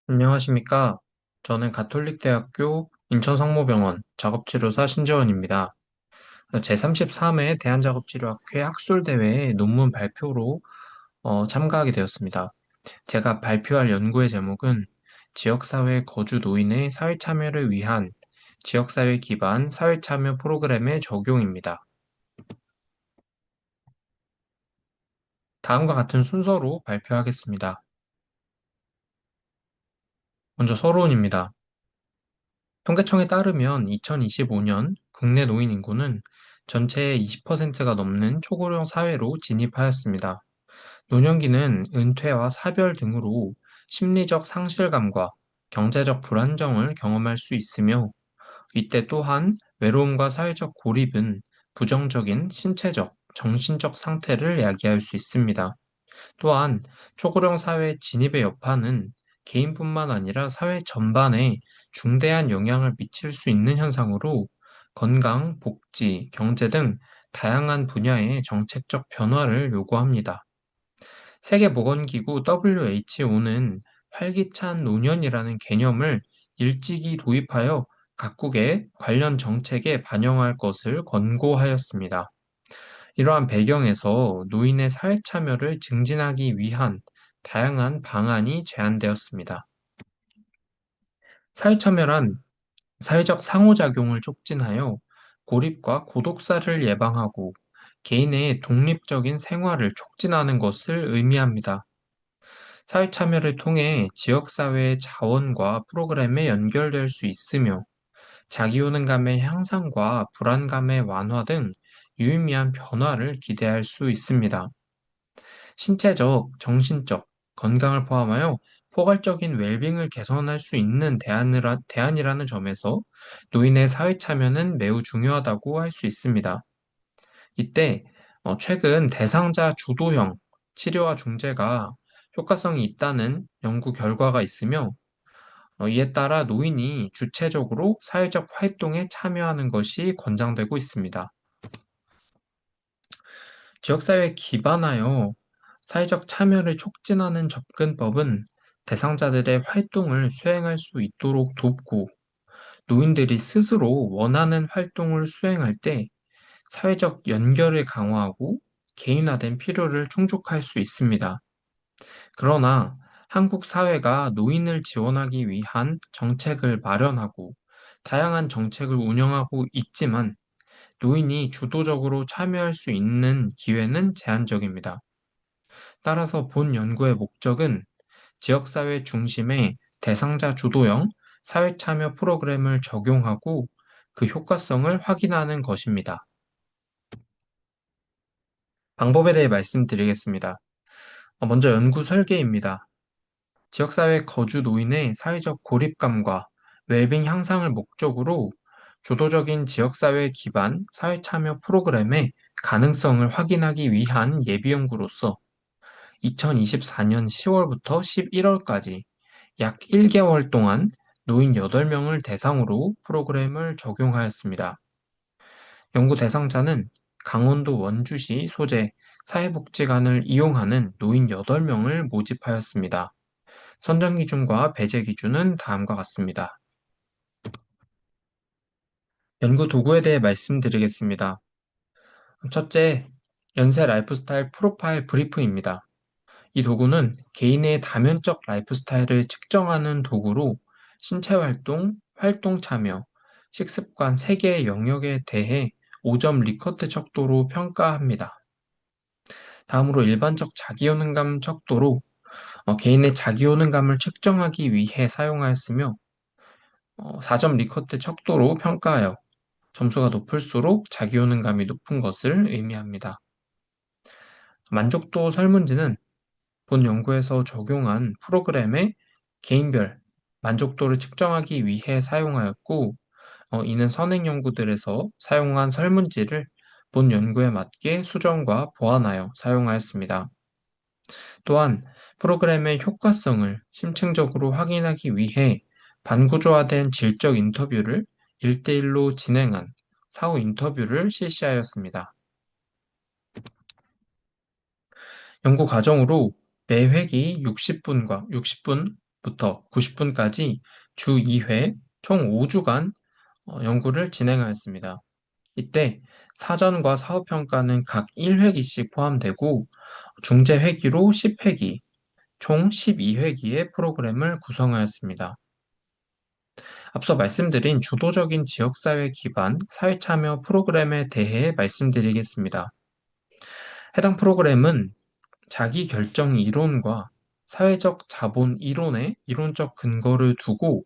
안녕하십니까. 저는 가톨릭대학교 인천성모병원 작업치료사 신재원입니다. 제33회 대한작업치료학회 학술대회에 논문 발표로 참가하게 되었습니다. 제가 발표할 연구의 제목은 지역사회 거주 노인의 사회참여를 위한 지역사회 기반 사회참여 프로그램의 적용입니다. 다음과 같은 순서로 발표하겠습니다. 먼저 서론입니다. 통계청에 따르면 2025년 국내 노인 인구는 전체의 20%가 넘는 초고령 사회로 진입하였습니다. 노년기는 은퇴와 사별 등으로 심리적 상실감과 경제적 불안정을 경험할 수 있으며, 이때 또한 외로움과 사회적 고립은 부정적인 신체적, 정신적 상태를 야기할 수 있습니다. 또한 초고령 사회 진입의 여파는 개인뿐만 아니라 사회 전반에 중대한 영향을 미칠 수 있는 현상으로 건강, 복지, 경제 등 다양한 분야의 정책적 변화를 요구합니다. 세계보건기구 WHO는 활기찬 노년이라는 개념을 일찍이 도입하여 각국의 관련 정책에 반영할 것을 권고하였습니다. 이러한 배경에서 노인의 사회 참여를 증진하기 위한 다양한 방안이 제안되었습니다. 사회 참여란 사회적 상호작용을 촉진하여 고립과 고독사를 예방하고 개인의 독립적인 생활을 촉진하는 것을 의미합니다. 사회 참여를 통해 지역사회의 자원과 프로그램에 연결될 수 있으며, 자기효능감의 향상과 불안감의 완화 등 유의미한 변화를 기대할 수 있습니다. 신체적, 정신적 건강을 포함하여 포괄적인 웰빙을 개선할 수 있는 대안이라는 점에서 노인의 사회 참여는 매우 중요하다고 할 수 있습니다. 이때 최근 대상자 주도형 치료와 중재가 효과성이 있다는 연구 결과가 있으며, 이에 따라 노인이 주체적으로 사회적 활동에 참여하는 것이 권장되고 있습니다. 지역사회에 기반하여 사회적 참여를 촉진하는 접근법은 대상자들의 활동을 수행할 수 있도록 돕고, 노인들이 스스로 원하는 활동을 수행할 때 사회적 연결을 강화하고 개인화된 필요를 충족할 수 있습니다. 그러나 한국 사회가 노인을 지원하기 위한 정책을 마련하고 다양한 정책을 운영하고 있지만, 노인이 주도적으로 참여할 수 있는 기회는 제한적입니다. 따라서 본 연구의 목적은 지역사회 중심의 대상자 주도형 사회참여 프로그램을 적용하고 그 효과성을 확인하는 것입니다. 방법에 대해 말씀드리겠습니다. 먼저 연구 설계입니다. 지역사회 거주 노인의 사회적 고립감과 웰빙 향상을 목적으로 주도적인 지역사회 기반 사회참여 프로그램의 가능성을 확인하기 위한 예비 연구로서 2024년 10월부터 11월까지 약 1개월 동안 노인 8명을 대상으로 프로그램을 적용하였습니다. 연구 대상자는 강원도 원주시 소재 사회복지관을 이용하는 노인 8명을 모집하였습니다. 선정 기준과 배제 기준은 다음과 같습니다. 연구 도구에 대해 말씀드리겠습니다. 첫째, 연세 라이프스타일 프로파일 브리프입니다. 이 도구는 개인의 다면적 라이프 스타일을 측정하는 도구로 신체 활동, 활동 참여, 식습관 3개의 영역에 대해 5점 리커트 척도로 평가합니다. 다음으로 일반적 자기효능감 척도로 개인의 자기효능감을 측정하기 위해 사용하였으며, 4점 리커트 척도로 평가하여 점수가 높을수록 자기효능감이 높은 것을 의미합니다. 만족도 설문지는 본 연구에서 적용한 프로그램의 개인별 만족도를 측정하기 위해 사용하였고, 이는 선행 연구들에서 사용한 설문지를 본 연구에 맞게 수정과 보완하여 사용하였습니다. 또한 프로그램의 효과성을 심층적으로 확인하기 위해 반구조화된 질적 인터뷰를 1대1로 진행한 사후 인터뷰를 실시하였습니다. 연구 과정으로 매 회기 60분 부터 90분까지 주 2회, 총 5주간 연구를 진행하였습니다. 이때 사전과 사후평가는 각 1회기씩 포함되고 중재회기로 10회기, 총 12회기의 프로그램을 구성하였습니다. 앞서 말씀드린 주도적인 지역사회 기반 사회참여 프로그램에 대해 말씀드리겠습니다. 해당 프로그램은 자기결정 이론과 사회적 자본 이론의 이론적 근거를 두고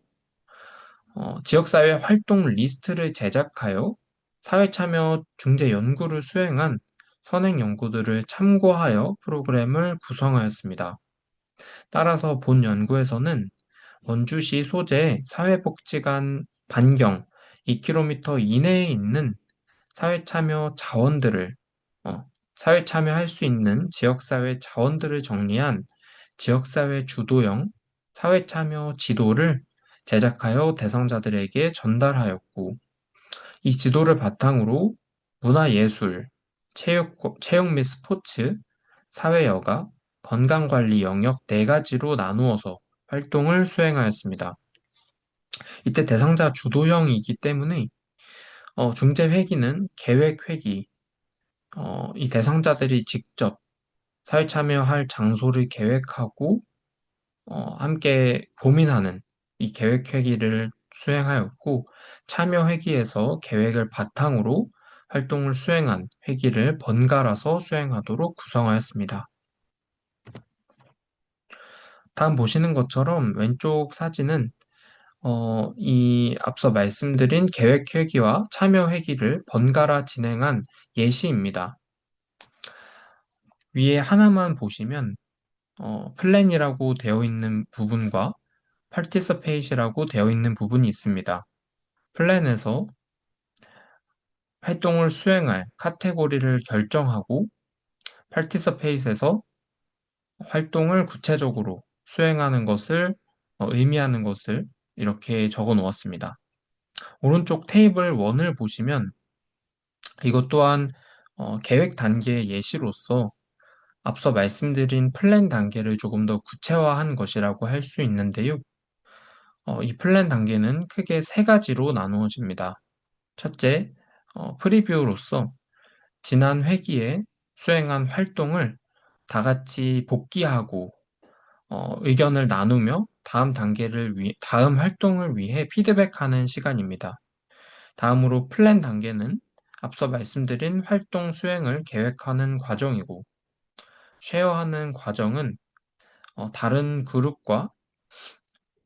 지역사회 활동 리스트를 제작하여 사회참여 중재 연구를 수행한 선행 연구들을 참고하여 프로그램을 구성하였습니다. 따라서 본 연구에서는 원주시 소재 사회복지관 반경 2km 이내에 있는 사회참여 자원들을 사회참여할 수 있는 지역사회 자원들을 정리한 지역사회 주도형 사회참여 지도를 제작하여 대상자들에게 전달하였고, 이 지도를 바탕으로 문화예술, 체육 및 스포츠, 사회여가, 건강관리 영역 4가지로 나누어서 활동을 수행하였습니다. 이때 대상자 주도형이기 때문에 중재회기는 계획회기, 이 대상자들이 직접 사회 참여할 장소를 계획하고 함께 고민하는 이 계획 회기를 수행하였고 참여 회기에서 계획을 바탕으로 활동을 수행한 회기를 번갈아서 수행하도록 구성하였습니다. 다음 보시는 것처럼 왼쪽 사진은 이 앞서 말씀드린 계획 회기와 참여 회기를 번갈아 진행한 예시입니다. 위에 하나만 보시면 플랜이라고 되어 있는 부분과 participate이라고 되어 있는 부분이 있습니다. 플랜에서 활동을 수행할 카테고리를 결정하고 participate에서 활동을 구체적으로 수행하는 것을 의미하는 것을 이렇게 적어 놓았습니다. 오른쪽 테이블 1을 보시면 이것 또한 계획 단계의 예시로서 앞서 말씀드린 플랜 단계를 조금 더 구체화한 것이라고 할 수 있는데요. 이 플랜 단계는 크게 3가지로 나누어집니다. 첫째, 프리뷰로서 지난 회기에 수행한 활동을 다 같이 복귀하고 의견을 나누며 다음 활동을 위해 피드백하는 시간입니다. 다음으로 플랜 단계는 앞서 말씀드린 활동 수행을 계획하는 과정이고, 쉐어하는 과정은 다른 그룹과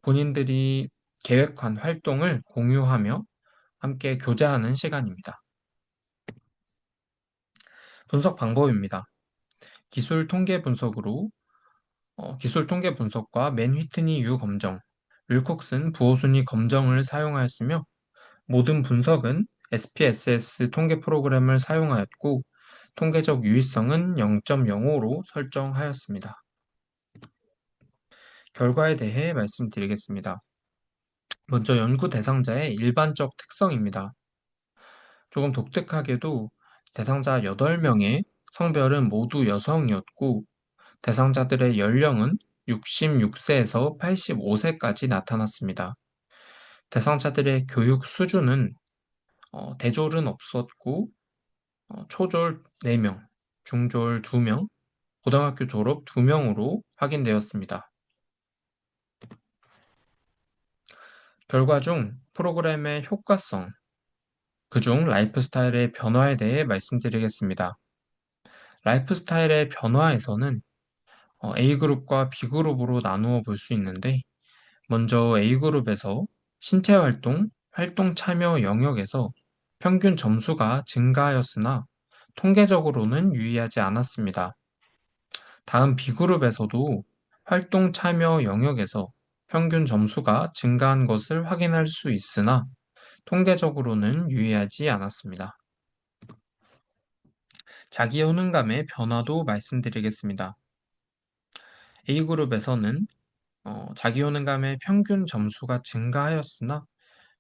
본인들이 계획한 활동을 공유하며 함께 교제하는 시간입니다. 분석 방법입니다. 기술 통계 분석과 맨 휘트니 유 검정, 윌콕슨 부호순위 검정을 사용하였으며 모든 분석은 SPSS 통계 프로그램을 사용하였고 통계적 유의성은 0.05로 설정하였습니다. 결과에 대해 말씀드리겠습니다. 먼저 연구 대상자의 일반적 특성입니다. 조금 독특하게도 대상자 8명의 성별은 모두 여성이었고 대상자들의 연령은 66세에서 85세까지 나타났습니다. 대상자들의 교육 수준은 대졸은 없었고 초졸 4명, 중졸 2명, 고등학교 졸업 2명으로 확인되었습니다. 결과 중 프로그램의 효과성, 그중 라이프 스타일의 변화에 대해 말씀드리겠습니다. 라이프 스타일의 변화에서는 A그룹과 B그룹으로 나누어 볼 수 있는데, 먼저 A그룹에서 신체 활동, 활동 참여 영역에서 평균 점수가 증가하였으나 통계적으로는 유의하지 않았습니다. 다음 B그룹에서도 활동 참여 영역에서 평균 점수가 증가한 것을 확인할 수 있으나 통계적으로는 유의하지 않았습니다. 자기 효능감의 변화도 말씀드리겠습니다. A그룹에서는 자기 효능감의 평균 점수가 증가하였으나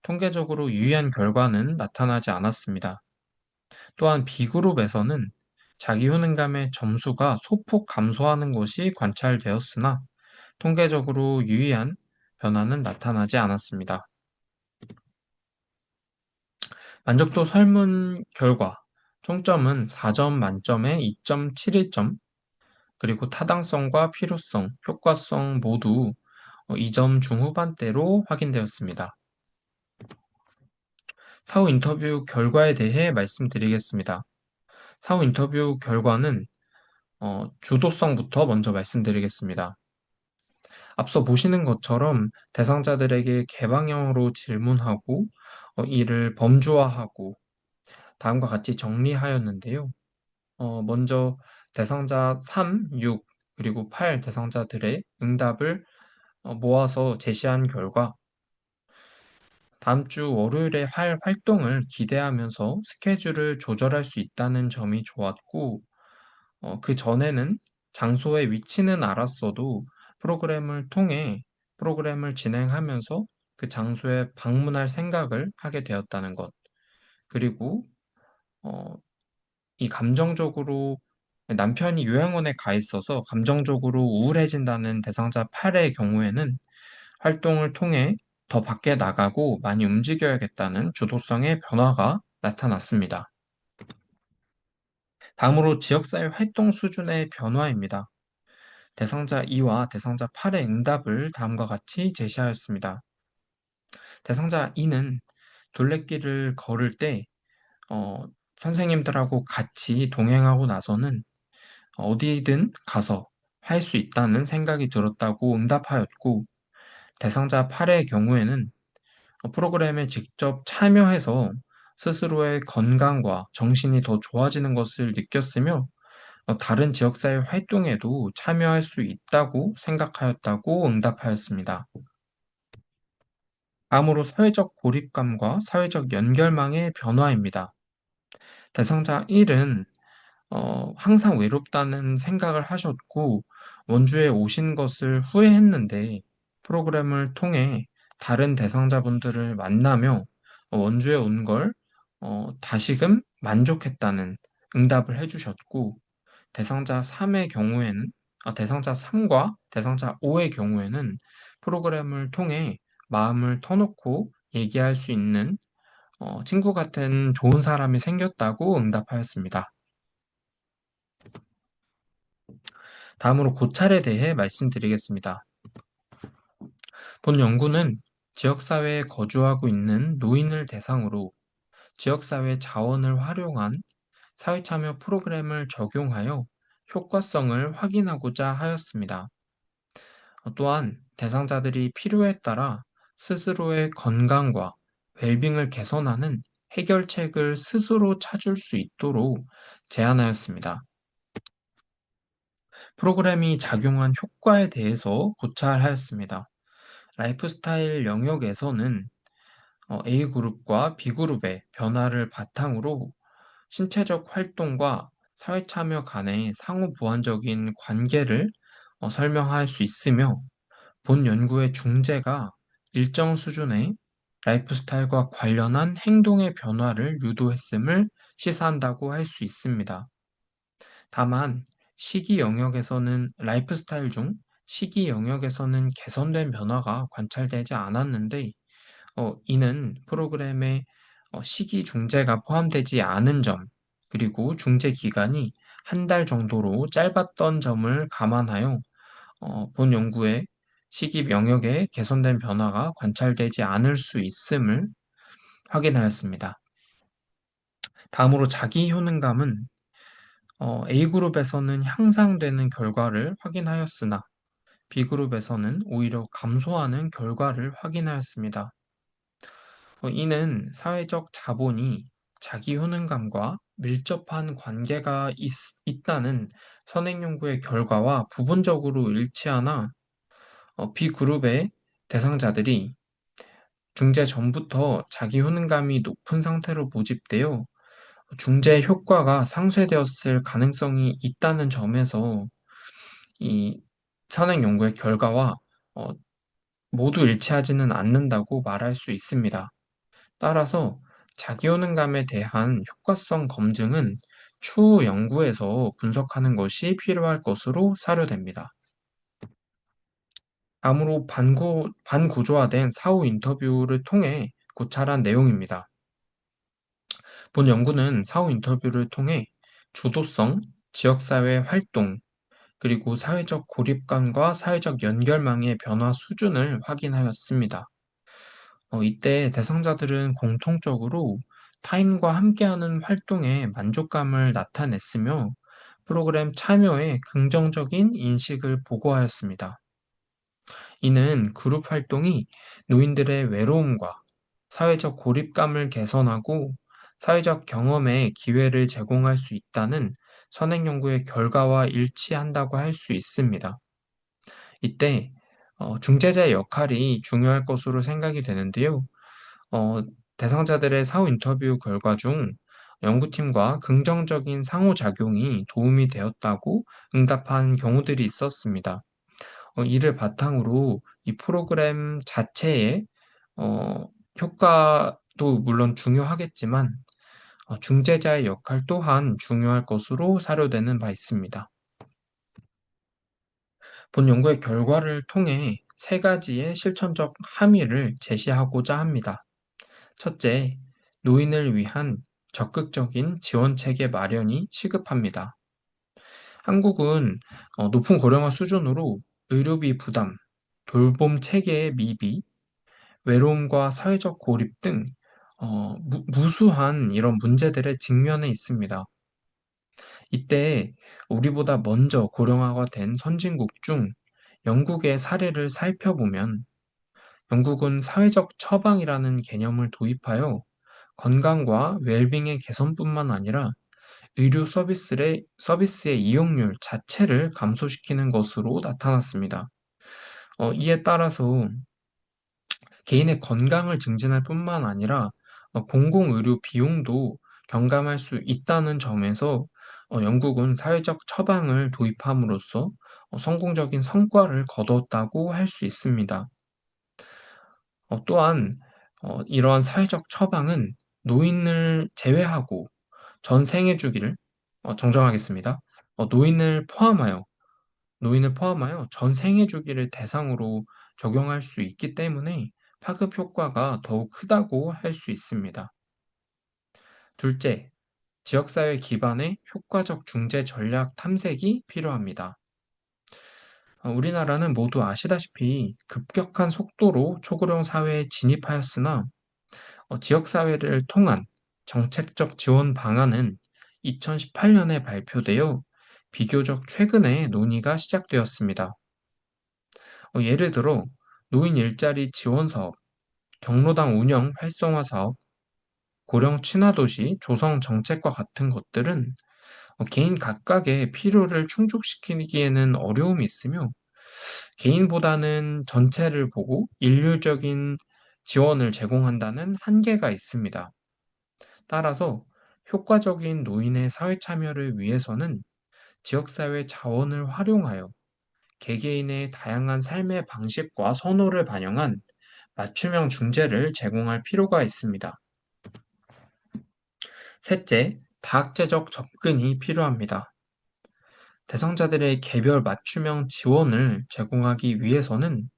통계적으로 유의한 결과는 나타나지 않았습니다. 또한 B그룹에서는 자기 효능감의 점수가 소폭 감소하는 것이 관찰되었으나 통계적으로 유의한 변화는 나타나지 않았습니다. 만족도 설문 결과 총점은 4점 만점에 2.71점, 그리고 타당성과 필요성, 효과성 모두 2점 중후반대로 확인되었습니다. 사후 인터뷰 결과에 대해 말씀드리겠습니다. 사후 인터뷰 결과는 주도성부터 먼저 말씀드리겠습니다. 앞서 보시는 것처럼 대상자들에게 개방형으로 질문하고 이를 범주화하고 다음과 같이 정리하였는데요. 먼저 대상자 3, 6, 그리고 8 대상자들의 응답을 모아서 제시한 결과 다음 주 월요일에 할 활동을 기대하면서 스케줄을 조절할 수 있다는 점이 좋았고, 그 전에는 장소의 위치는 알았어도 프로그램을 통해 프로그램을 진행하면서 그 장소에 방문할 생각을 하게 되었다는 것. 그리고 어, 이 감정적으로 남편이 요양원에 가 있어서 감정적으로 우울해진다는 대상자 8의 경우에는 활동을 통해 더 밖에 나가고 많이 움직여야겠다는 주도성의 변화가 나타났습니다. 다음으로 지역사회 활동 수준의 변화입니다. 대상자 2와 대상자 8의 응답을 다음과 같이 제시하였습니다. 대상자 2는 둘레길을 걸을 때 선생님들하고 같이 동행하고 나서는 어디든 가서 할 수 있다는 생각이 들었다고 응답하였고, 대상자 8의 경우에는 프로그램에 직접 참여해서 스스로의 건강과 정신이 더 좋아지는 것을 느꼈으며, 다른 지역사회 활동에도 참여할 수 있다고 생각하였다고 응답하였습니다. 다음으로 사회적 고립감과 사회적 연결망의 변화입니다. 대상자 1은 항상 외롭다는 생각을 하셨고, 원주에 오신 것을 후회했는데, 프로그램을 통해 다른 대상자분들을 만나며 원주에 온 걸 다시금 만족했다는 응답을 해주셨고, 대상자 3의 경우에는, 대상자 3과 대상자 5의 경우에는 프로그램을 통해 마음을 터놓고 얘기할 수 있는 친구 같은 좋은 사람이 생겼다고 응답하였습니다. 다음으로 고찰에 대해 말씀드리겠습니다. 본 연구는 지역사회에 거주하고 있는 노인을 대상으로 지역사회 자원을 활용한 사회참여 프로그램을 적용하여 효과성을 확인하고자 하였습니다. 또한 대상자들이 필요에 따라 스스로의 건강과 웰빙을 개선하는 해결책을 스스로 찾을 수 있도록 제안하였습니다. 프로그램이 작용한 효과에 대해서 고찰하였습니다. 라이프스타일 영역에서는 A그룹과 B그룹의 변화를 바탕으로 신체적 활동과 사회 참여 간의 상호 보완적인 관계를 설명할 수 있으며, 본 연구의 중재가 일정 수준의 라이프스타일과 관련한 행동의 변화를 유도했음을 시사한다고 할 수 있습니다. 다만 시기 영역에서는 라이프스타일 중 시기 영역에서는 개선된 변화가 관찰되지 않았는데, 이는 프로그램에 시기 중재가 포함되지 않은 점, 그리고 중재 기간이 한 달 정도로 짧았던 점을 감안하여 본 연구의 시기 영역에 개선된 변화가 관찰되지 않을 수 있음을 확인하였습니다. 다음으로 자기 효능감은 A그룹에서는 향상되는 결과를 확인하였으나 B그룹에서는 오히려 감소하는 결과를 확인하였습니다. 이는 사회적 자본이 자기 효능감과 밀접한 관계가 있다는 선행 연구의 결과와 부분적으로 일치하나 B그룹의 대상자들이 중재 전부터 자기 효능감이 높은 상태로 모집되어 중재 효과가 상쇄되었을 가능성이 있다는 점에서 이 선행 연구의 결과와 어, 모두 일치하지는 않는다고 말할 수 있습니다. 따라서 자기효능감에 대한 효과성 검증은 추후 연구에서 분석하는 것이 필요할 것으로 사료됩니다. 암으로 반구조화된 사후 인터뷰를 통해 고찰한 내용입니다. 본 연구는 사후 인터뷰를 통해 주도성, 지역사회 활동, 그리고 사회적 고립감과 사회적 연결망의 변화 수준을 확인하였습니다. 이때 대상자들은 공통적으로 타인과 함께하는 활동에 만족감을 나타냈으며 프로그램 참여에 긍정적인 인식을 보고하였습니다. 이는 그룹 활동이 노인들의 외로움과 사회적 고립감을 개선하고 사회적 경험의 기회를 제공할 수 있다는 선행 연구의 결과와 일치한다고 할 수 있습니다. 이때 중재자의 역할이 중요할 것으로 생각이 되는데요. 어, 대상자들의 사후 인터뷰 결과 중 연구팀과 긍정적인 상호작용이 도움이 되었다고 응답한 경우들이 있었습니다. 이를 바탕으로 이 프로그램 자체의 어, 효과도 물론 중요하겠지만 중재자의 역할 또한 중요할 것으로 사료되는 바 있습니다. 본 연구의 결과를 통해 세 가지의 실천적 함의를 제시하고자 합니다. 첫째, 노인을 위한 적극적인 지원 체계 마련이 시급합니다. 한국은 높은 고령화 수준으로 의료비 부담, 돌봄 체계의 미비, 외로움과 사회적 고립 등 무수한 이런 문제들에 직면해 있습니다. 이때 우리보다 먼저 고령화가 된 선진국 중 영국의 사례를 살펴보면 영국은 사회적 처방이라는 개념을 도입하여 건강과 웰빙의 개선뿐만 아니라 의료 서비스의 이용률 자체를 감소시키는 것으로 나타났습니다. 이에 따라서 개인의 건강을 증진할 뿐만 아니라 공공의료 비용도 경감할 수 있다는 점에서 영국은 사회적 처방을 도입함으로써 성공적인 성과를 거뒀다고 할 수 있습니다. 또한 이러한 사회적 처방은 노인을 제외하고 전 생애 주기를 정정하겠습니다. 어, 노인을 포함하여 노인을 포함하여 전 생애 주기를 대상으로 적용할 수 있기 때문에 파급 효과가 더욱 크다고 할 수 있습니다. 둘째, 지역사회 기반의 효과적 중재 전략 탐색이 필요합니다. 우리나라는 모두 아시다시피 급격한 속도로 초고령 사회에 진입하였으나 지역사회를 통한 정책적 지원 방안은 2018년에 발표되어 비교적 최근에 논의가 시작되었습니다. 예를 들어 노인 일자리 지원 사업, 경로당 운영 활성화 사업, 고령 친화도시 조성 정책과 같은 것들은 개인 각각의 필요를 충족시키기에는 어려움이 있으며 개인보다는 전체를 보고 일률적인 지원을 제공한다는 한계가 있습니다. 따라서 효과적인 노인의 사회 참여를 위해서는 지역사회 자원을 활용하여 개개인의 다양한 삶의 방식과 선호를 반영한 맞춤형 중재를 제공할 필요가 있습니다. 셋째, 다학제적 접근이 필요합니다. 대상자들의 개별 맞춤형 지원을 제공하기 위해서는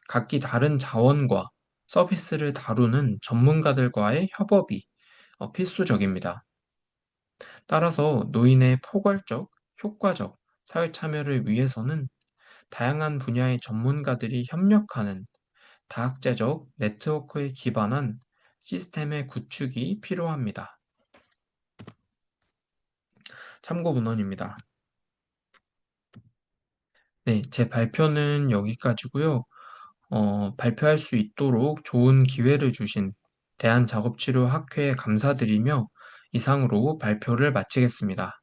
각기 다른 자원과 서비스를 다루는 전문가들과의 협업이 필수적입니다. 따라서 노인의 포괄적, 효과적 사회 참여를 위해서는 다양한 분야의 전문가들이 협력하는 다학제적 네트워크에 기반한 시스템의 구축이 필요합니다. 참고 문헌입니다. 네, 제 발표는 여기까지고요. 발표할 수 있도록 좋은 기회를 주신 대한작업치료학회에 감사드리며 이상으로 발표를 마치겠습니다.